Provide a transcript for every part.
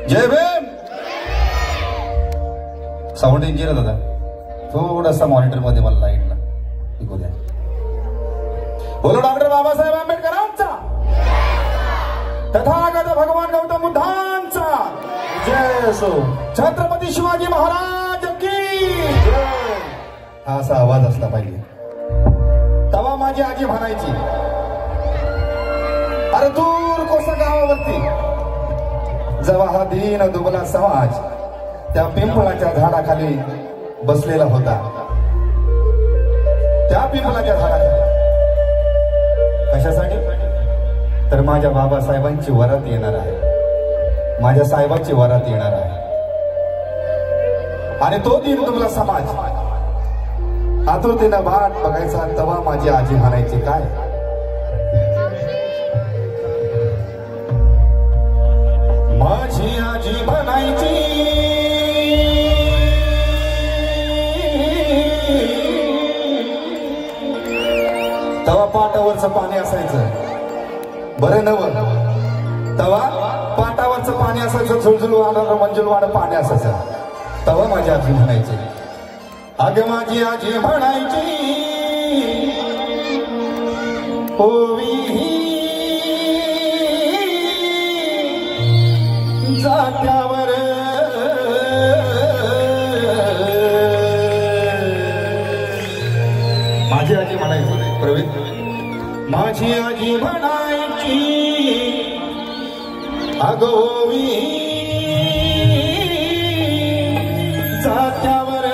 जय Bhim. Sound engineer दादा थोडासा monitor मध्ये मला लाईटला ऐकू द्या. बोलो डॉक्टर बाबासाहेब आंबेडकरांचा तथागत भगवान गौतम बुद्धांचा जय असो. छत्रपती शिवाजी महाराज की जय. हा असा आवाज असला पाहिजे. तेव्हा माझी आजी म्हणायची अरे दूर कोसा गावावरती जेव्हा हा दीन दुबला समाज त्या पिंपळाच्या झाडाखाली बसलेला होता. त्या पिंपळाच्या झाडाखाली कशासाठी तर माझ्या बाबासाहेबांची वरात येणार आहे. माझ्या साहेबांची वरात येणार आहे. आणि तो दीन दुबला समाज आतुरतेनं वाट बघायचा. तेव्हा माझी आजी म्हणायची काय माझी आजी म्हणायची तवा पाटावरचं पाणी असायचं बरं नव. तवा पाटावरचं पाणी असायचं झुळझुळ वाढ मंजुळ वाढ पाणी असायचं. तवा माझी आजी म्हणायची अग माझी आजी म्हणायची ओवी जात्यावर माझी आजी म्हणायची प्रवीण माझी आजी म्हणायची अगोवी जात्यावर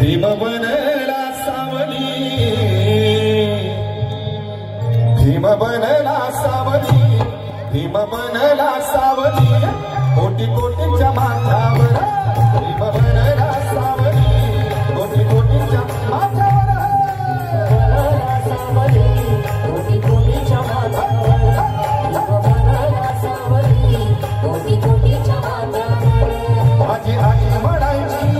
भीम बनला सावली भीम बनला सावली भीम बनला सावली कोटी कोटीच्या माथ्यावर भीम बनला सावली कोटी कोटीच्या माथ्यावर सावली कोटी कोटीच्या माथ्यावर भीम बनला सावली कोटी कोटीच्या माथ्यावर माझी आजी म्हणायची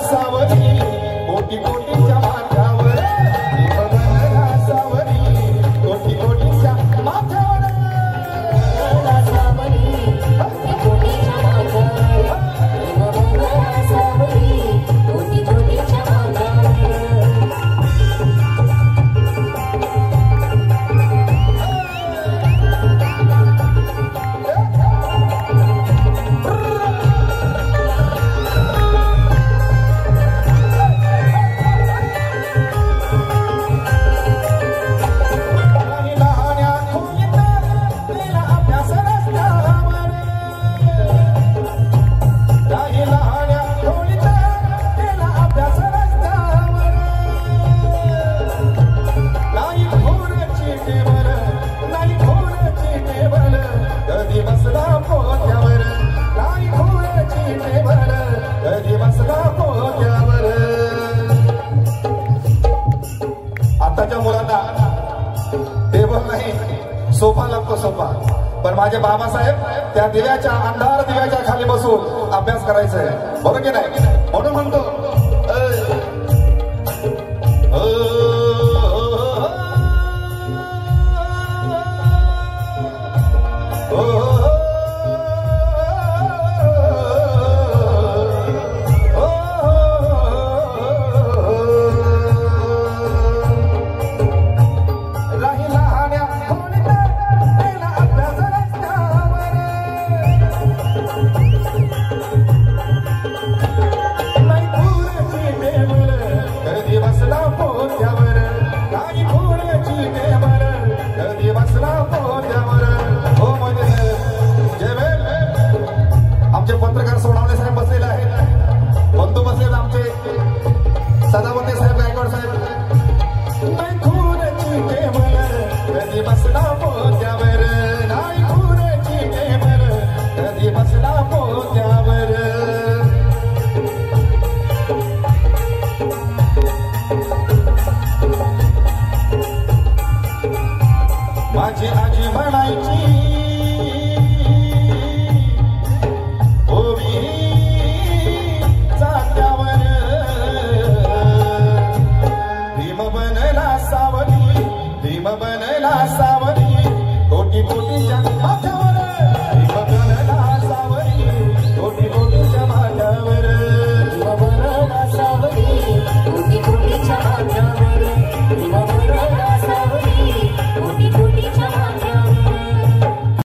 सावली कोटी कोटीच्या माथ्यावर भीम बनला सावली कोटी कोटीच्या माथ्यावर सावली कोटी कोटीच्या माथ्यावर भीम बनला सावली कोटी कोटीच्या आताच्या मुलांना टेबल नाही सोफा लागतो सोफा. पण माझे बाबासाहेब त्या दिव्याच्या अंधार दिव्याच्या खाली बसून अभ्यास करायचंय बरोबर की नाही. म्हणून म्हणतो पत्रकार सोनावणे साहेब बसलेले आहेत. बंधू बसलेत आमचे सदावते साहेब गायकवाड साहेब. नाही खुर्ची टेबल कधी बसला पोत्यावर नाही खुर्ची टेबल कधी बसला पोत्यावर. बनला सावरी कोटी कोटीच्या